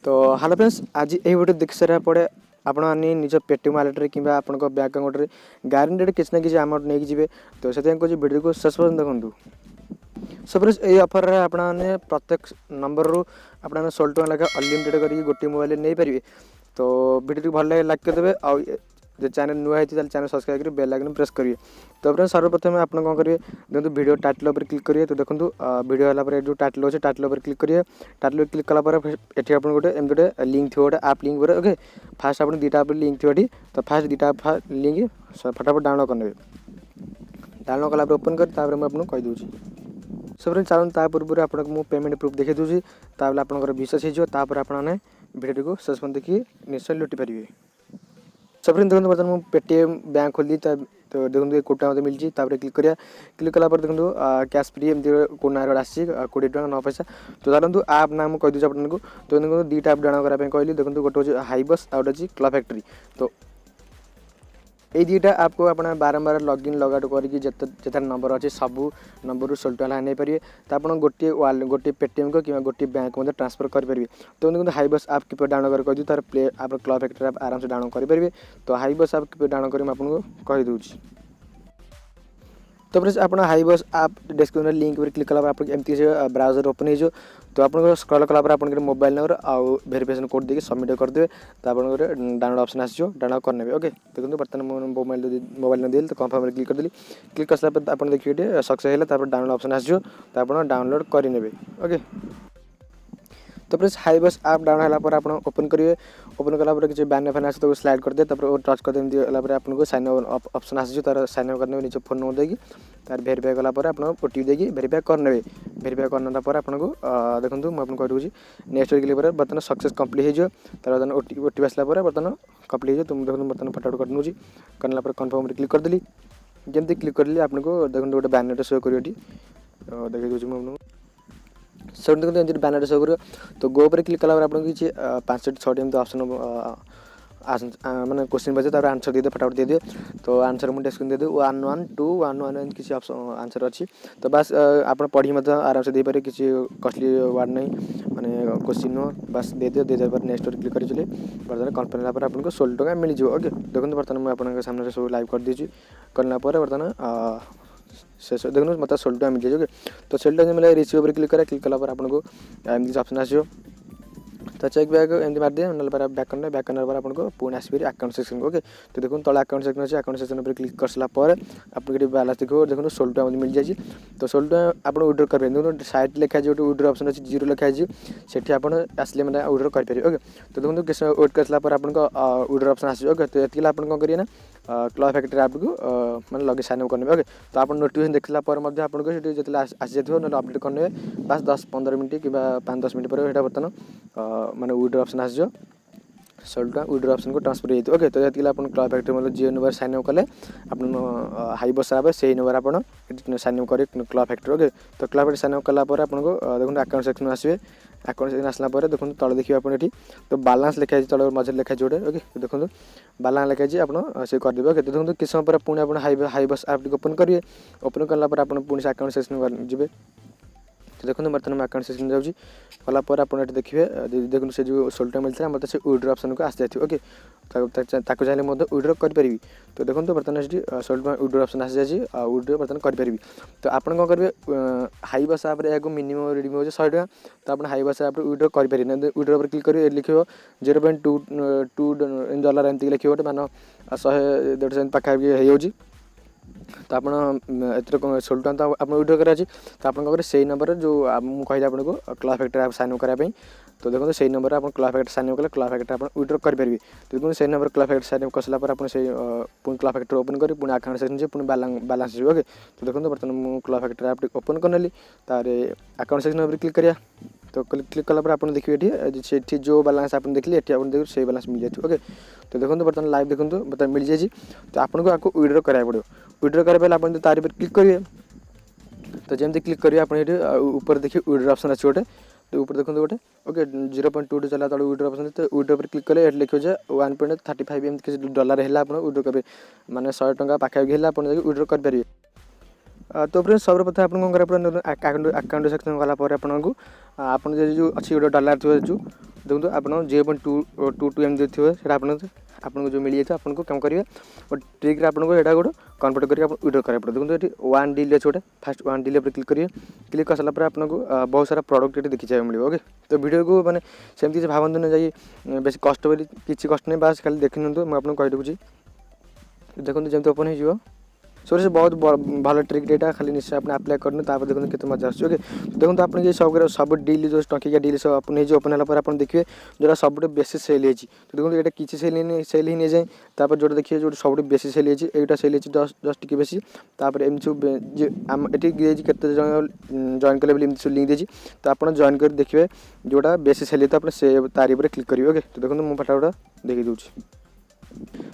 तो hello friends, आज ये वीडियो देख सारा पड़े आपण निज पेटीएम वालेट रे किंबा आपण बैंक अकाउंट रे गारंटेड किसी ना किसी अमाउंट नहीं जी। तो से वीडियो को शेष पर्यंत देखूँ। सो फ्रेंड्स ये ऑफर रे आपने प्रत्येक नंबर रू आपने 16 टका लेखा अनलिमिटेड करके गोटे मोबाइल नहीं पारे। तो वीडियो भल लगे लाइक करदे आ जो चैनल नुआ है चैनल सब्सक्राइब कर बेल आइकन प्रेस करिए। तो फ्रेंड्स सर्वप्रथम आप कौन करेंगे देखो वीडियो टाइटल पर क्लिक करिए। तो देखो वीडियो है जो टाइटल अच्छे टाइटल पर क्लिक करिए। टाइटल पर क्लिक कलापर ये आप गोटे एम गोटे लिंक थी गोटे आप लिंक पर ओके फास्ट आप दुटा लिंक थी। तो फास्ट दुटा लिंक फटाफट डाउनलोड करने डाउनलोड कलापर ओपन कर मुझे कहीदे। सो फ्रेंड्स चलते पूर्व आपको पेमेंट प्रूफ देखी दूसरी आप विश्वास होपर आपने वीडियो को शेष पर्यंत देखिए निश्चय लुटि पारे। सब फ्रेंड देखो बर्तमान मुझे पेटीएम बैंक खोली तो देखो कोटा मत मिली क्लिक करिया। क्लिक कलापर देखो कैश फ्री एमती कोड ना आसी 20 टका 9 पैसा। तो चलते आप ना मुझे कहीदे आपको। तो देखो दुईटा आप डाउनलोड कराया कहली देखो गोटे हूँ हाई बस आउट अच्छी क्लब फैक्ट्री। तो ये दुईटा आपको अपना बारंबार लॉगिन लॉगआउट करके जिते नंबर अच्छे सब नंबर 16 टका नहीं पारे। तो आप गोटे गोटे पेटीएम को कि गोटे बैंक मध्य ट्रांसफर करेंगे। तो देखो हाई बस आप किपर डाउनलोड कर तार प्ले आप क्लब फैक्ट्री आप आराम से डाउनलोड करेंगे। तो हाई बस आप किपर डाउनलोड कर आपको कहीदे। तो फ्रेंड्स आप हाई बस आप डिस्क्रिप्शन लिंक पर क्लिक कला एमती ब्राउजर ओपन हो। तो आप स्क्रॉल कलापर आप मोबाइल नंबर आउ वेरिफिकेशन कोड देके सबमिट करदे। तो आप डाउनलोड ऑप्शन आसो डाउनलोड करने ओके। देखो बर्तमान मोबाइल न दिल तो कन्फर्म क्लिक करदेली। क्लिक कर आप देखिए सक्सेस है डाउनलोड ऑप्शन आसो। तो आप डाउनलोड करेंगे ओके। तो फ्रेंड्स हाई बस आप डाउनलोड होगा आप ओपन करेंगे। ओपन कलापर किसी बैनर फैन आस तो स्लाइड करदे टच करदे आपको साइन अप ऑप्शन आस साइन अप करने निज फोन नंबर देगी तार भेरीफाई कलापर आप ओटीपी देगी भेरीफाई करने। भेरीफाई करना आपको देखो मुझे कही नेक्स्ट क्लिक पर बर्तमान सक्सेस कम्प्लीट हो बर्तमान ओटीपी आसला बर्तमान कम्प्लीट हो। तो मुझे देखो बर्तमान फटाफट कर दूँगी करना कन्फर्म क्लिक करदेली। जमी क्लिक कर आपको देखो गोटे बैनर शो कर देखिए दूसरी मुझे सब देखते बैनर शो कर। तो गो पर क्लिक कला आपको किसी 5 6 एमती ऑप्शन मैंने क्वेश्चन बचे तार आंसर दे फटाफट दे दिए। तो आंसर मुझे डिस्क्रिप्शन दे 1 1 2 1 1 किसी ऑप्शन आंसर अच्छी। तो बस आप पढ़ी आराम से देपारे किसी कॉस्टली वर्ड नहीं माने क्वेश्चन नो बस दे दियो दे पर नेक्स्ट क्लिक कर चले बर्तमान कन्फर्म होगा आपको 16 टका मिल जाए ओके। देखो बर्तमान मुझे आपके सामने सब लाइव कर दीजिए करना बर्तमान शेष देखो मतलब 16 टका मिल जाए ओके। तो 16 टका मिले रिसीव पर क्लिक करा क्लिक कलापर आपको एमती ऑप्शन आसो। तो चेक बैक एमती मार दिए ना बैक करना बैक करने पर आपको पुणी आसपे अकाउंट सेक्शन ओके। तो देखो तले अकाउंट सेक्शन अच्छे अकाउंट सेक्शन पर क्लिक कर सारापर आपको ये बैलेंस देखो देखो 16 टका मिल जाए। तो 16 टका आप विड्रो करेंगे देखो साइड लिखा जो विड्रो ऑप्शन अच्छी 0 लिखा से आप आसले मैंने विड्रो करेंगे ओके। तो देखो किसी वेट कर सारापर आपको विड्रो ऑप्शन आस ओके। तो ये आप कौन करिए ना क्लब फैक्ट्री ऐप को मैंने लगे साइन अप करने ओके। तो आप नोटिफिकेशन देखला आपको जो आसी जाए ना अपडेट करने बस 10-15 मिनट कि 5-10 मिनट पर बर्तमान माने विड्रो ऑप्शन आसो 16 टका विड्रो ऑप्शन को ट्रांसफर हो ओके। तो ये आप क्लब फैक्ट्री मतलब जो नंबर साइन अप कले आप हाई बस आप से नंबर आप साइन अप करें क्लब फैक्ट्री ओके। तो क्लब फैक्ट्री साइन अप कलापर आपको देखो अकाउंट सेक्शन आसवे अकाउंट सेक्शन आसला देखो तले देखिए आप तो बालांस लिखाई तले मझे लिखाई जोटे ओके। तो देखो बालांस लिखाई आप से करदे ओके। तो देखो किस समय पर पुणी आप हाई बस आप ओपन करेंगे ओपन कलापर आप पुणी से अकाउंट सेक्शन जी। तो देखो बर्तमान अकाउंट सेक्शन जाऊँगी कलापर आप देखिए देखो से जो 16 टका मिलता है मतलब से विड्रो ऑप्शन को आसी जाए ओके। चाहिए विड्रो करें। तो देखो बर्तमान 16 टका विड्रो ऑप्शन आसी जाए विड्रो बर्तमान करें। तो आप कौन करेंगे हाई बस आप मिनिमम रिडीम हो 100 टका। तो आप हाई बस आप विड्रो करें विड्रो पर क्लिक करेंगे लिखे 0.22 डॉलर एमती लिखे गोटे मान 100-150 पाखापाखि हो। तो आप 16 टका तो आप विड्रो कराई। तो आप से नंबर जो मुझे कहली आपको क्लब फैक्ट्री आप साइन अप कराई। तो देखो से नंबर आप क्लब फैक्ट्री साइन अप कले क्लब फैक्ट्री आप विड्रो करेंगे। तो देखो से number Club Factory sign up कर सारापर आप पुणी क्लब फैक्ट्री ओपन करें पुणी अकाउंट सेक्शन से पुणी बालांस जी ओके। तो देखो बर्तमान मुझे क्लब फैक्ट्री आप ओपन करनेली तार अकाउंट सेक्शन पर क्लिक करिया। तो क्लिक कलापर आप देखिए ये जो बालांस आप देखिए ये आप देखिए से बालांस मिल जाए ओके। तो देखो बर्तमान लाइव देखो बर्तमान मिल जाए। तो आपको विड्रो कराया पड़ो विड्रो कराया पहले आप तार पर क्लिक करिए। तो जमी क्लिक करिए आप ऊपर देखिए विड्रो ऑप्शन अच्छे गोटे। तो ऊपर देखो गोटे ओके 0.2 चला तले विड्रो ऑप्शन। तो विड्रो पर क्लिक कले लिखे 1.35 एम किसी डॉलर है आप विड्रो करेंगे माने 100 टका पाखापाखि है आप विड्रो करेंगे। तो फ्रेंड्स सर्वप्रथम आप कौन करें अकाउंट सेक्शन गलापर आपको जो अच्छी गोटे डॉलर थी जो देखो आप 0.22 एम थे से आपको जो मिल जाए आपको कम करेंगे और ट्रिक आपको यहाँ गोटे कन्वर्ट करके विड्रॉ करा पड़े। देखो ये वन डील अच्छे गोटे फास्ट वन डील क्लिक करेंगे। क्लिक कर सारापर आपको बहुत सारा प्रोडक्ट ये देखी मिले। ओके तो वीडियो को मैंने सेमती किसी भावतु ना जाए बेस कष्ट किसी कष्ट नहीं बास खाली देखी नियंतु मुझे कहीदे देखो जमी ओपन हो से बहुत भल ट्रिक यहाँ खाली निश्चय आपने अप्लाई करनी देखो केते मजा आस। ओके देखो आप सब डील जो टंकिया डील सब अपन ओपन है आप देखिए जो सब बेसी सेल होती। तो देखो ये किसी सेल ही नहीं जाए तापर जो देखिए जो सब बेसी सेल होती यहाँ सेल होती जस्ट टी बेसी एम सब ये केते जॉइन कले लिंक देती। तो आप जॉइन कर देखिए जोटा बेसी सेल होता से तारी पर क्लिक करेंगे। ओके तो देखो मुझे फटाफट देखी दूसरी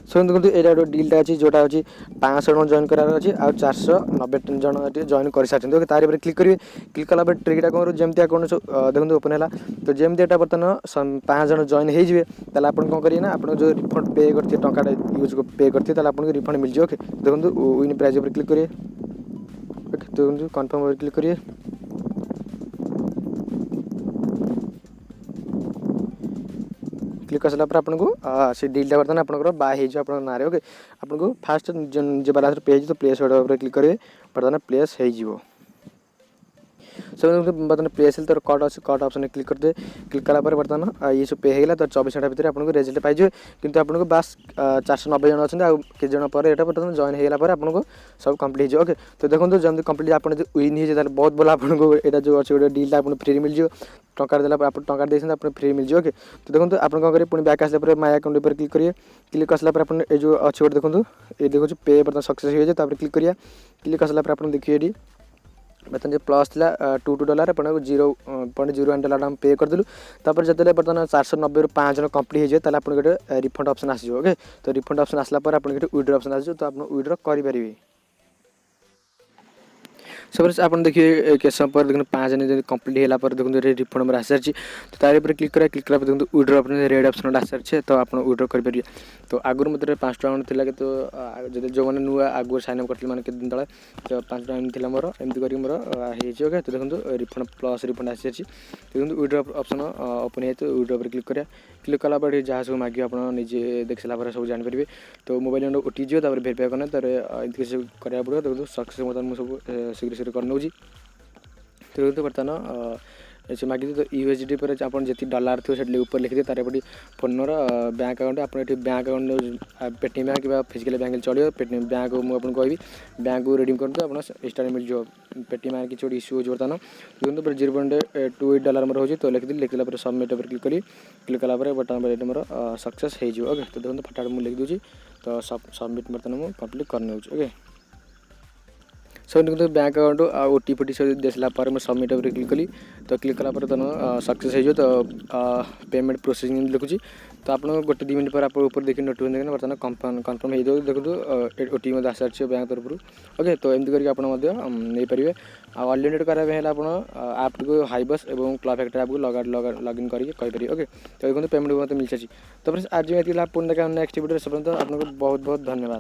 सो देखो यहाँ गोटे डीलटा अच्छी जोटा अच्छी 500 जन जॉइन करार अच्छी आ 490 जन जॉइन कर सारी। ओके तारी पर क्लिक करेंगे। क्लिक कलापर ट्रिकटा कौन जमी अकाउंट देखो ओपन है। तो जमी यहाँ बर्तमान 5 जन जॉइन होते आप कौन करेंगे ना आप जो रिफंड पे करते टाटा यूज पे करते आपको रिफंड मिल जाए। ओके देखो विन प्राइज पर क्लिक करेंगे। ओके तो कन्फर्म पर क्लिक करेंगे। क्लिक कर सारापर आपको से डीलटा बर्तमान आपंकर बाय हो ना। ओके आपको फास्ट जो बालांस पे तो प्लेस ऑर्डर क्लिक करेंगे बर्तमान प्लेस हो। सो बर्तमान प्लेस तो कट अच्छे कट ऑप्शन क्लिक करते क्लिक कलापर बर्तमान ये सब पे होगा। तो 24 घंटा भितर आपको रिजल्ट पाइजे किंतु आपको बास 490 जन अच्छा किसी जन पर यहाँ बर्तमान जॉइन होगा आपको सब कम्प्लीट हो। ओके तो देखो जमी कम्प्लीट आप विन हो बहुत भल आपको यहाँ जो अच्छे गोटे डीलटा आपको फ्री मिल जाए टंका देला आप टंका देते आप फ्री मिल जाए। ओके तो देखो आप कौन करेंगे पुणी बैक आसापर माय अकाउंट पर क्लिक करेंगे। क्लिक कर सारापर आप जो अच्छे गोटे देखो ये देखो पे बर्तमान सक्सेस हो जाए क्लिक करिए। क्लिक कर सारापर आप देखिए ये बर्तमान जो प्लस था $2 आपको $0.01 हम पे करदेलु। तापर जो बर्तमान 490 5 जन कम्प्लीट हो आप गोटे रिफंड ऑप्शन आस। ओके तो रिफंड ऑप्शन आसला पर आपको विड्रॉ ऑप्शन आस तो आप विड्रॉ करेंगे। सब आप देखिए केस समय पर देखो 5 जन कम्प्लीट होगा देखो रिफंड नंबर आस सारी। तो तार पर क्लिक क्लिक करा देखो विड्रॉ ऑप्शन रेड ऑप्शन आस सारी। तो आप विड्रॉ करेंगे। तो आगुरी मतलब 5 टଙ୍କା थी तो जो मैंने नुआ आगुरी साइन अप करते मैंने कितने दिन तले तो 5 टଙ୍କା एमती मोर एमती कर मोर ओके तो देखो रिफंड प्लस रिफंड आस सारी। देखो विड्रॉ ऑप्शन ओपन है तो विड्रॉ पर क्लिक करा। क्लिक कलापर जहाँ सब मागे आप निजे देख सारापर सब जानीपर। तो मोबाइल नंबर ओटी जो भेरीफाई करना तर ये सब कराया पड़ो। देखो सक्सेस बर्तमान मुझे शीघ्र शीघ्र कर नौजी। तो बर्तमान से मागिए तो यूएसडी पर आप जी डॉलर थो से ऊपर लिखिए तार एपटे फोन नंबर बैंक अकाउंट आप बैंक अकाउंट पेटीएम बैंक कि फिजिकल बैंक चलो पेटीएम बैंक मुझे कहि बैंक को रिडीम करते आप स्टार्ट मिल जाए पेटीएम बैंक किसी इश्यू हो बर्तमान देखो $0.28 मोर हो तो लिखिदी लिखला सबमिट पर क्लिक करी। क्लिक कलापर बर्तमान मोर सक्सेस हो। ओके तो देखो फटाफट मुझे लिख दूसरी तो सबमिट बर्तमान मुझे कम्प्लीट करने। ओके सो देखो बैंक अकाउंट ओटीपी सब देसला मैं सबमिट पर क्लिक कली। तो क्लिक कलापर सक्सेस हो तो पेमेंट प्रोसेसिंग लिखुची। तो आप गोटे 2 मिनट पर आप ऊपर देखिए नोटिफिकेशन देखिए बर्तमान कन्फर्म हो जाए। देखो ओटीपी आस सारी बैंक तरफ। ओके तो एमती करके आपरे अनलिमिटेड कराया आप को हाइबस और क्लब फैक्टर आपको लॉगिन करके कहींपर। ओके तो देखो पेमेंट मतलब मिल सारी। तो फ्रेंड्स आज ये पुणी देखा नेक्स्ट वीडियो सब आपको बहुत बहुत धन्यवाद।